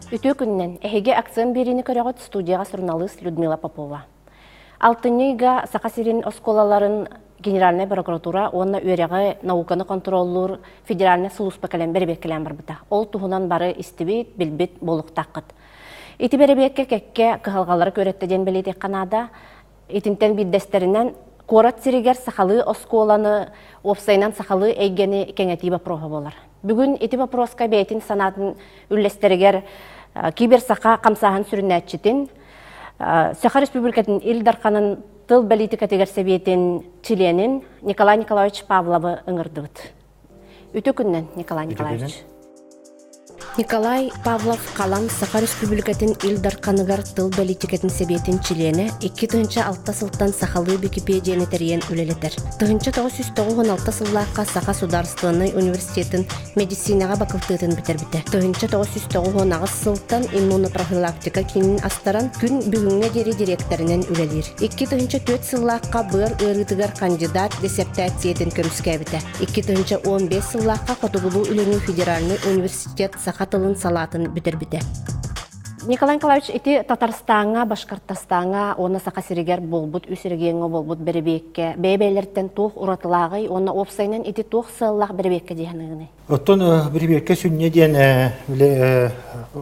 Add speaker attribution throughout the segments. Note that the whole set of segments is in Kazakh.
Speaker 1: Үтө күннен эһиге акцион берини көрөгөт студияга журналист Людмила Попова. Алтынныйга Сахасирин осколаларын Генеральная прокуратура онна үйрәгы науканы контроллур федеральный служба кален бербеккелен барбыта. Ол туһунан бары истибит, билбит, болуктаккыт. Ити беребекке кекке кыһалгалары көрөттеден белетек канада, итинтен биддестеринен Корат сиригер сахалы осколаны опсайнан сахалы эйгени кеңети вопроса болар. Бүгүн ити вопроска бейтин санатын үллестеригер киберсаха камсахан сүрүнәтчитин Саха Республикатын Илдарханын тыл политика тегер себетин членин Николай Николаевич Павловы ыңырдыбыт. Үтө күннен Николай Николаевич. Николай Павлов калан Саха Республикатын Илдарханыгар тыл политикатын себетин члене 2-6 сылтан сахалы Википедияны терен үлелетер. 996 сыллаққа Саха Сударственный университетін медицинага бакылтыытын битербите. 996 сылтан иммунопрофилактика кинин астаран күн бүгүнгө жери директорунан үлелир. 2-4 сыллаққа быр ырытыгар кандидат диссертациятын көрүскәбите. 2-15 сыллаққа Котугулу Үленүү федеральный университет Саха тылын салатын битербите. Николай Николаевич, ити Татарстанга, Башкортостанга, оны Сахасиригер болбут, үсіргенге болбут беребекке, бейбейлерден тух уратылагай, оны опсайнан ити тух сыллах беребекке дейханығыны.
Speaker 2: Оттон беребекке сүнне дейін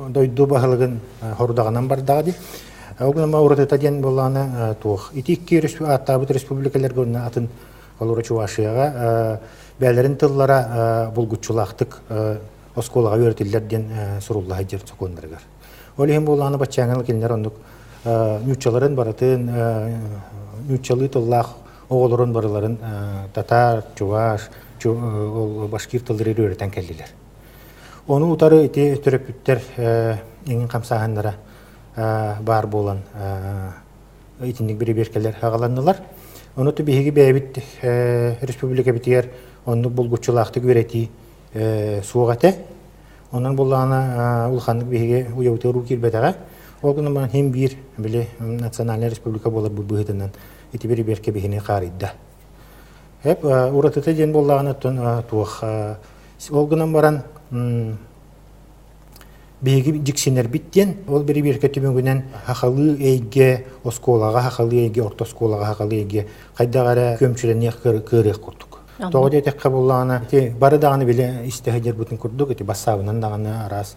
Speaker 2: дойду бағылығын хорудағынан бардағады. Оғынама уратыта дейін боланы тух. Ити икки аттабыт республикалар көріне атын олура Чувашияға бәлерін тыллара бұлгутчулақтық осколаға өретілдерден сұруллағы жер соқондырығар. Олеген болғаны бачаңыл келінер ондық нүтчаларын баратын, нүтчалы тыллақ оғылырын барыларын татар, чуваш, башкир тылдыры өретен келділер. Оны ұтары еті түріпіттер еңін қамсағанлара бар болан етіндік бірі беркелер ағаланылар. Оны түбігі бәйбіт республика бітігер ондық бұлғытшылақты өреті суғаты. Онан болғаны ұлғандық бейге ұяуты ұру кербетіға. Ол күнімін хем бір білі национальный республика болар бұл бұғытынан еті бері берке бейгіне қарыйды. Ұратыты ден болғаны туық. Ол күнім баран бейге жіксенер біттен, ол бері берке түбінгінен хақалы әйге осколаға, хақалы әйге ортосколаға, хақалы әйге қайдағары көмчіріне көрек құрдық. Тоғыды әтекқа болғаны, бары дағаны біле істегедер бұтын күрдік, бассауынан дағаны арас,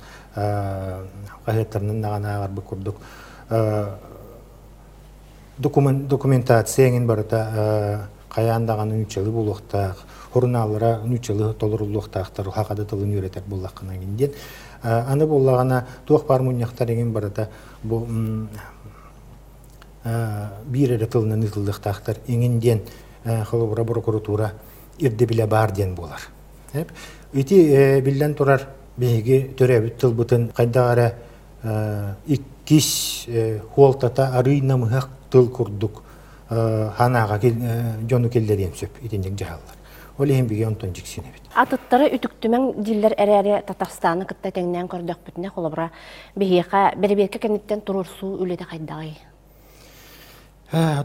Speaker 2: қағеттарынан дағаны ағарбы күрдік. Документацияңын барыта қаян дағаны нүтчелі болуқтақ, хорыналыра нүтчелі толырылуқтақтар, қақады тылын үйретер болаққына кенден. Аны болғаны тоқ бар мұнияқтар еген барыта бір әрі тылынан ұтылдықтақтар еңінден Холобура прокуратура ирде биле бар ден болар. Ити билден турар беги төрөбүт тылбытын кайдагара иккис хуолтата арыйна мыхак тыл курдук ханага жону келдерем сөп итиндик жаалар. Ол эм биге онтон жиксинебит.
Speaker 1: Атыттары үтүктүмөн диллер эрери Татарстаны кытта теңнен көрдөк бүтүнө холобура бегига беребекке кенеттен турурсуу үлете кайдагай.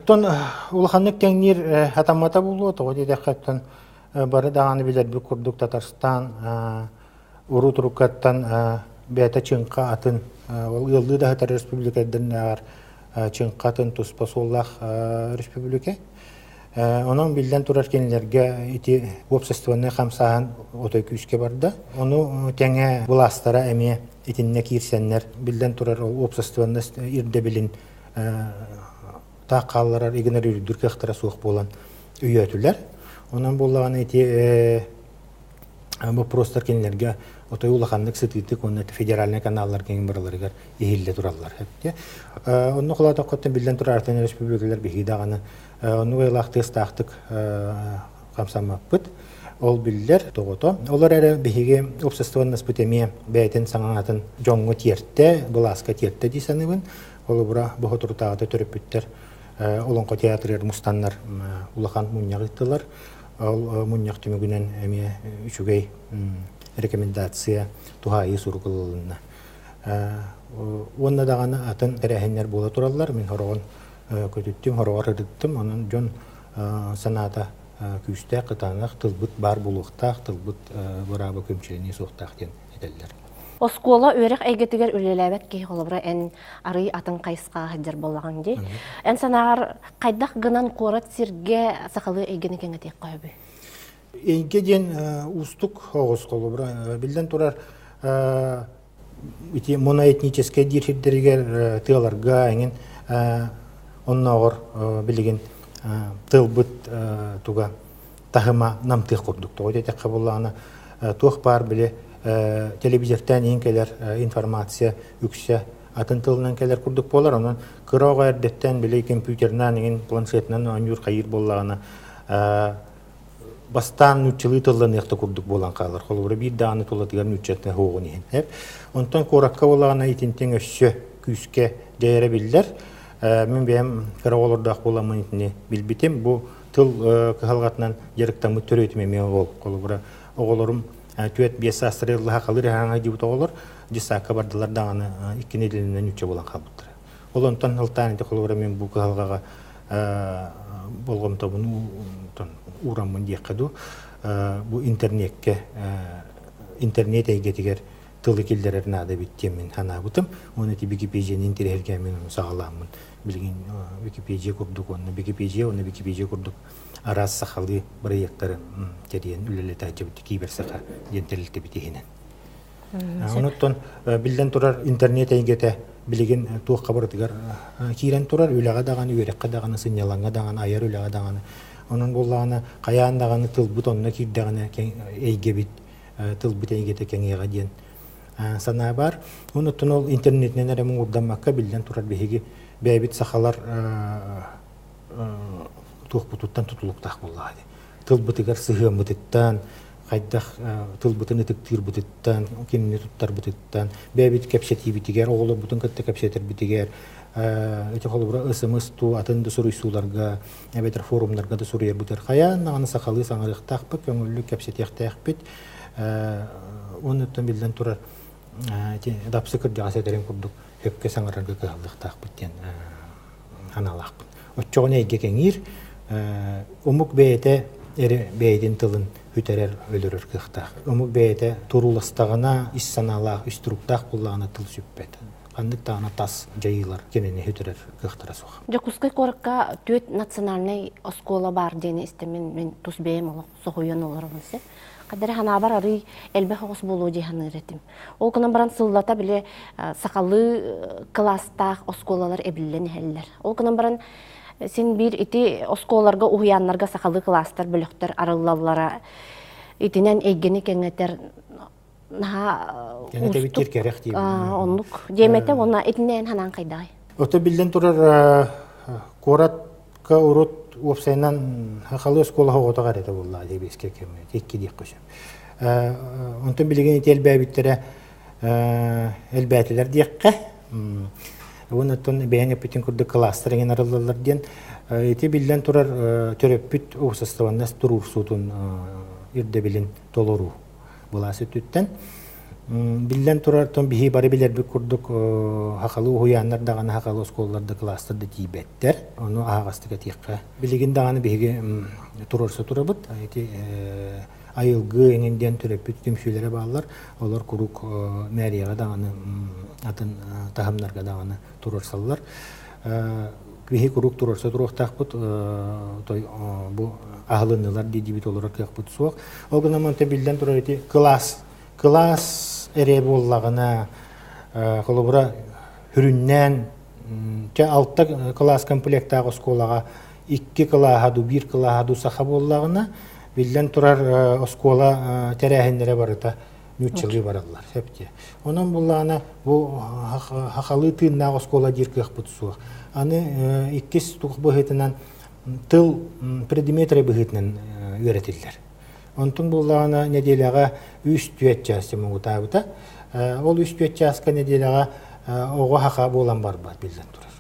Speaker 2: Тон улаханнык теңнир атамата болу, тоғы дедекаттан бары дағаны білер бір күрдік Татарстан, уру тұрукаттан бәті чыңқа атын, ол ұлды да Хатар республикадың ағар чыңқа атын тұспа соллақ республика. Оның білден тұрар кенілерге ити обществоны қамсаған отой күшке барды. Оны тәңе бұластара әме итінне кирсенлер білден тұрар обществоны ирде білін тақалларар егінер үрдүрке қықтыра суық болан үйетілер. Онан болағаны еті вопростар кенілерге отой улахандық сытыйтық, оны федеральный каналлар кенген бараларығар ехілі тұралар. Оны құлады қоттан білден тұр артын республикалар бейдағаны оны ғайлақты ұстақтық қамсамаппыт. Ол білдер тоғыто. Олар әрі бейге обществоны спытеме бәйтін саңаңатын жоңғы тертті, бұласқа тертті дейсаныбын. Ол бұра бұғы тұртағыда түріп бүттер. Олонқо театрер мұстанлар улахан мұнияқ иттілар. Ол мұнияқ түмігінен әме үшігей рекомендация тухайы сұрғылылығына. Онна дағаны атын әрәхенлер бола тұралар. Мен хорағын көтіттім, хорағар ұрдыттым. Оның жон саната күстә кытанак тылбыт бар булуктак тылбыт барабы көмчелени соктак ден этеллер.
Speaker 1: Оскола өрек әйгетігер үлеләбәт кей қолыбыра ән арый атын қайсқа хаджар болаған дей. Ән санағар қайдақ гынан қорат сирге сақалы әйгені кеңі тек қойбы?
Speaker 2: Әйге ден ұстық оғыз қолыбыра. Білден тұрар моноэтническе дирхиддергер тыларга әңін оннағыр білеген тылбыт туға тағыма намтық құрдық. Тоғыд әтек қабылағына тоқ бар біле телевизордан ең келер информация үксе атын тылынан келер күрдік болар. Онан кырауға әрдеттен біле компьютернан ең планшетнан анюр қайыр болағына бастан нүтчілі тылдан еқті күрдік болан қалар. Қолыбыры бір дағаны тұлатығар нүтчетіне хоғын ең. Онтан қораққа болағына етінтен өссі күске дәйірі білдер. Мен бәйім кырауылырдақ боламын етіне білбітем. Бұл тыл қығалғатынан еріктамы түрі етіме мен ол қолыбыры оғылырым Түйет бесі астырылыға қалыр әңі дейбіт оғылыр, десаққа бардылар дағаны 2 неделінен үтче болан қалбыттыр. Ол онтан ұлтан еті қолыбыра мен бұл қығалғаға болғым табын ұрамын дейқаду. Бұл интернет әйгетігер тылы келдерерін ада біттемен хана бұтым. Оны те Википедияны интерерге мен сағаламын. Білген Википедия күрдік, оны Википедия күрдік. Арас сақалы проекттары терен үлелі тәжібіті кейбір сақа дентелілті бітігінен. Оныттан білден тұрар интернет әйгеті білеген туық қабырдығар кейрен тұрар үліға дағаны, өрекқа дағаны, сыняланға дағаны, айар үліға дағаны. Оның болағаны қаян дағаны тылбыт, онына кейдағаны әйге біт, тылбыт әйгеті кәңеға ден сана бар. Оныттан ол интернетінен әрімін ұрдамаққа білден тұрар бейгі бәйбіт сақалар туқтан тұтылықтақ болады. Тылбытығар сығын бұтыттан, қайдақ тылбытын үтіктір бұтыттан, кеніне тұттар бұтыттан, бәбіт кәпсеті бітігер, оғылы бұтын кәтті кәпсетір бітігер, өте қолы бұра ұсымыз ту, атынды сұрыйсуларға, әбетір форумларға да сұрыйыр бұтыр. Қаян, ағаны сақалы саңырықтақ бұт, көңілі кәпсетіқтақ бұт, оны өттен білден тұрар дапсы күрде асетерін күрдік, өпке саңырарға қығалықтақ бұттен аналақ бұт. Өтчоғын әйге кәңір, Умук бейте эри бейдин тылын хүтерер өлөрөр кыхтах. Умук бейте туруластагына иссаналах, иструктах буллагына тыл сүппет. Кандык тагына тас жайылар кенене хүтерер кыхтара сух.
Speaker 1: Жакускай коракка төт национальный оскола бар дени истемен мен тусбейм олох сохуян оларымсы. Кадер ханабар ары элбе хогус болуу жиханы ретим. Ол кынан баран сыллата биле сакалы класстах осколалар эбиллен хеллер. Ол кынан баран сен бир ити осколарга уяннарга сакалы класстар бөлөктөр арыллаллара итинен эйгени кеңетер наха
Speaker 2: устук керек дейм.
Speaker 1: Онлук жемете она итинен ханан кайдай.
Speaker 2: Ото билден турар коратка урут опсайнан хакалы оскола хоготагар эте булла деп эске кеме текки дейк көсөм. Онтон билген ити элбәбиттере элбәтелер дейкке. Онтон бәйәңе бүтін күрді кластер еген арылылар ден. Еті білден тұрар төрөппіт оғсаставаннас тұрур сұтын үрді білін толыру бұласы түттен. Білден тұрар тон бейі бары білер бір күрдік хақалы ұғыянлар дағаны хақалы осколларды кластерді дейбеттер. Оны ағастыға текқа. Білеген дағаны бейге тұрарса тұрабыд. Айылғы еңенден төрөппіт түмшілері бағалар. Олар күрік мәрияға дағаны атын тағымларға дағаны тұрарсалар. Квихи күрік тұрарса тұрақтақ бұд, бұл ағылынылар дейдебет олар қиық бұд суақ. Олғына мәнті білден тұрар еті класс әрі болағына қолыбыра хүріннен алтта класс комплектағы сколаға 2 клаһаду, 1 клаһаду саха болағына білден тұрар оскола тәрәхіндері барыта нүтчілі баралар. Онан болағына бұл хақалы тыыннағы оскола деркіқ бұтсуақ. Аны 2 тұқ бұғытынан тыл предметрі бұғытынан өретілдер. Онтың болағына неделяға 3 түйет часты мұғытабыта. Ол 3 түйет частқа неделяға оға хақа болан бар бар білден тұрар.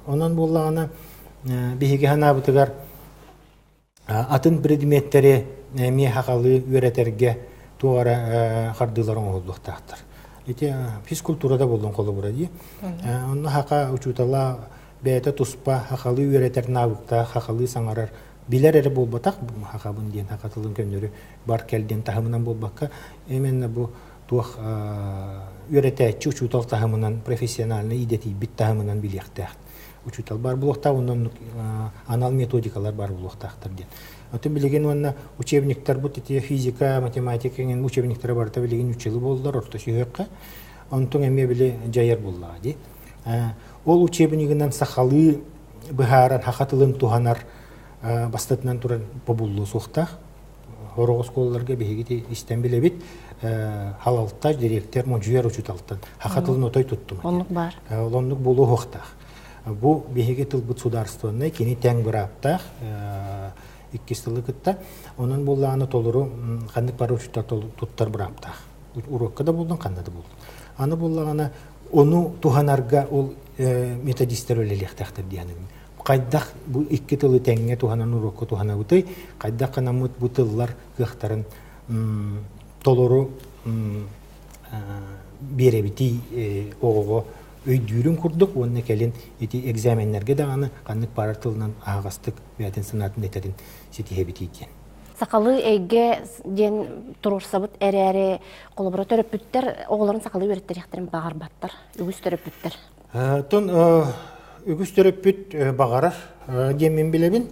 Speaker 2: Онан болағына бейге ханабытығар атын предметтері ме хақалы өретерге туғара қардыларын олдықтақтыр. Физкультурада болдың қолы бұра дей. Оны хақа учутала бәйті тұспа хақалы үйретер навыкта хақалы саңарар билер әрі болбатақ хақабын дейін хақатылын көнері бар кәлден тахымынан болбаққа именно бұл туақ үйретәтчі учутал тахымынан профессиональный идети бит тахымынан билектәқ учутал бар бұлықта онын анал методикалар бар бұлықтақтыр дейін Атын білеген онна учебниктер бұт физика, математика учебниктері барда білеген учылы болдылар орта сүйеққа. Онтың әме біле жайыр боллады. Ол учебнигінен сақалы бұхаран хақатылын туғанар бастатынан тұран побулы соқтақ. Ороғыз қолыларға бігеге істен біле бит халалтаж директор монжуер учуталттан. Хақатылын отой тұттым.
Speaker 1: Онлық бар.
Speaker 2: Онлық болу хоқтақ. Бұл бігеге тылбыт сударствоны кені тәң бір аптақ. Иккистылы кытта, онын боллағаны толыру қандық бары учуттар туттар бір аптақ. Урокка да болдың, қанда да болдың. Аны боллағаны, оны туғанарға ол методистер өлелектақтыр дейінім. Қайдақ бұл икки тылы тәңге туғанан урокка туғана бұтай, қайдақ қанамыт бұл тыллар қықтарын толыру беребіті оғығы өйдүйрін күрдік, онына кәлін экзаменлерге дағаны қандық бары тылынан ағастық бәтін сынатын етерін сетихе бітейден.
Speaker 1: Сақалы әйге ден тұрырсабыт әрі қолыбыра төрөппүттер, оғыларын сақалы өреттер яқтырын бағар баттар, үгіс төрөппүттер.
Speaker 2: Тон үгіс төрөппүт бағарар демен білебін.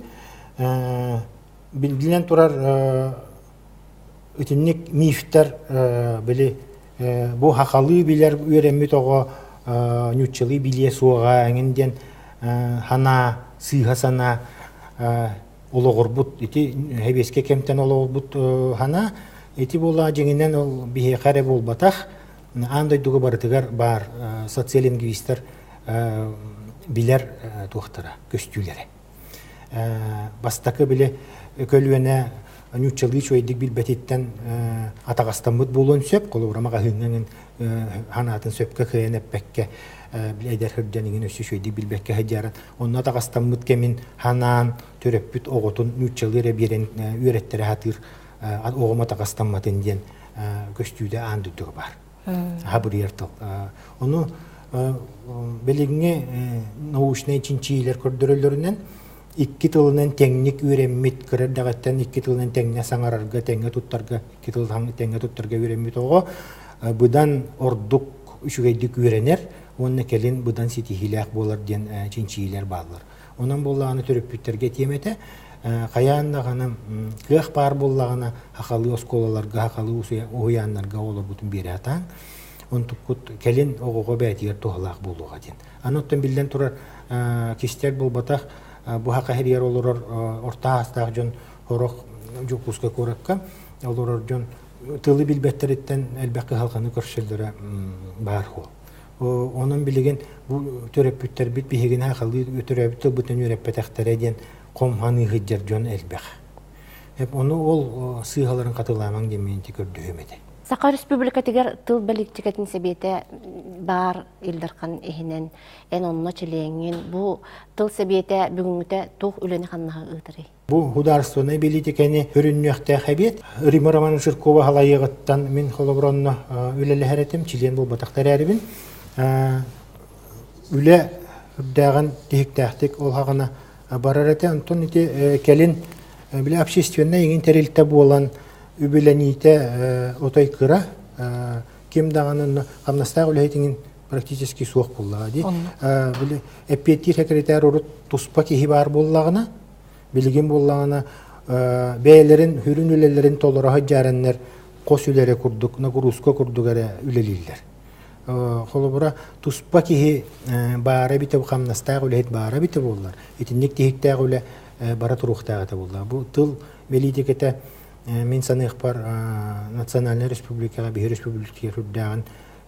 Speaker 2: Білділен тұрар үтіннік мифтер білі бұл хақалы білер өремет оға нючылы биле суға әңінден хана сыйғасана олығырбұт, әбеске кемтен олығырбұт хана, бола жеңінен ол бейе қаре бол батақ, андайдығы барытығар бар социалингвистер билер туқтыра, көстүлері. Бастақы біле көлуіне нючылы чойдік білбәтеттен атағастамыд болуын сөп, қолы ұрамаға хүңнің ханатын сөпке қиянып бәкке білейдер хүрденігін өсі шөйдік білбәкке хәдярын. Онына атағастамыд кемін ханан төрөппүт оғытын нючылыры берен үйреттері хатыр оғыма атағастамматын ден көстүйді андыдығы бар. Хабыр ертіл. Оны білігіне научный чинчийлер көрдірілерінен икки тылынан тәңнік үйреммет кірердағаттан икки тылынан тәңне саңарарға, тәңне туттарға, икки тылынан тәңне туттарға үйреммет оға бұдан ордық үшігейдік үйренер, онына кәлін бұдан сетихиләқ болар ден чинчийлер балылар. Онан болағаны төрөппүттерге теметі, қаяндағаны қиық бар болағаны хақалы осколаларға, хақалы ұғыянларға олар бұтын бері атаң, онтыққыт кәлін оғыға бәтігер туғалақ болуға ден. Аноттан білден тұрар кестер бол батақ, bu haqqa her yer olur orta hastaq jon horok jukuska korakka olur jon tılı bilbetteritten elbette halkanı körşeldere bar ho. Onun bilegen bu törepütter bit bihegin haqalı törepütter bütün yöreppetaktere den komhanı hıccar jon elbek. Hep onu ol sığaların katılaman dementi kördühümedi.
Speaker 1: Сақа республикатыгар тыл біліктікетін себеті бар елдірқан ehinen en onunla çileğinin bu tıl sebete бүгінгіті туқ үлені қаннаға ұтыры.
Speaker 2: Bu hudarstvenный политиканы hörünнüөхтә хәбет. Рима Роман Жиркова халайығыттан мен холобронны үлелі хәретім, член бұл батақтар әрібін. Үлі үрдәғін тегіктәқтік ол хағына барар әті. Антон ете кәлін білі общественный еңін тәрелітті болан үбіленейті отай кыра, кем дағанын қамнастағы үләйтіңін практически суық боллағы. Әппеттер секретар ұрыт тұспа кехи бар боллағына, білген боллағына бәйлерін, хүрін үлелерін толыраға жарынлар қос үлері күрдік, нағыруска күрдік әрі үлелейлер. Қолы бұра тұспа кехи бары біті қамнастағы үләйт бары біті боллар. Етіндік тегіктағы үлі бара тұруқтағы боллар. Бұл тыл белейдекеті мен санық бар национальный республикаға, бейі республикаға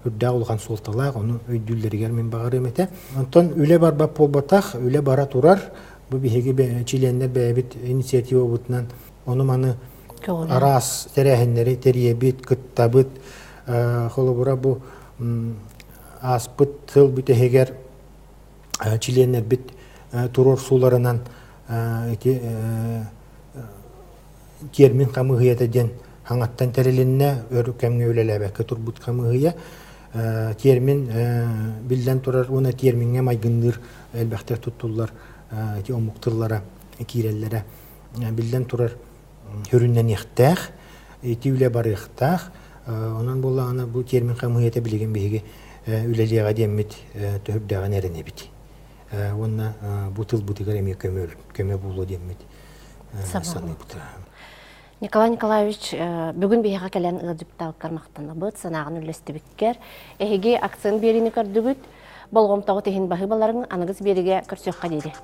Speaker 2: үрдәғ олған солталақ, оны өйділдергер мен бағарым еті. Онтан үлі бар бап болбатақ, үлі бара тұрар, бұл бейге чиленлер бәйбіт инициатива бұтынан, оны маны арас тәрәхінлері, тәребіт, күттабыт, қолы бұра бұл аспыт, тыл бүт әгер чиленлер біт тұрор суларынан термин қамығия ден хаңаттан тәрелінне өрі кәмге өлеләбәкі тұрбұт қамығия термин билден турар, уна терминге майгынныр әлбәхтер туттулар, ки омуктыллара, кирелләре билден турар хөрүннән ихтах, тиүле бар ихтах, онан була аны бу термин камыйта билеген беге үлелега демит төһүрдәгән эрене бит. Онна бу тыл бу тигәр эме көмө булу демит.
Speaker 1: Николай Николаевич, бүгін бейға кәлән ылжыптал кармақтаны бұд, санағын үлесті біккер. Әйге акцион беріні көрдігіт, болғымтағы тегін бағы баларын анығыз беріге көрсөққа дейді.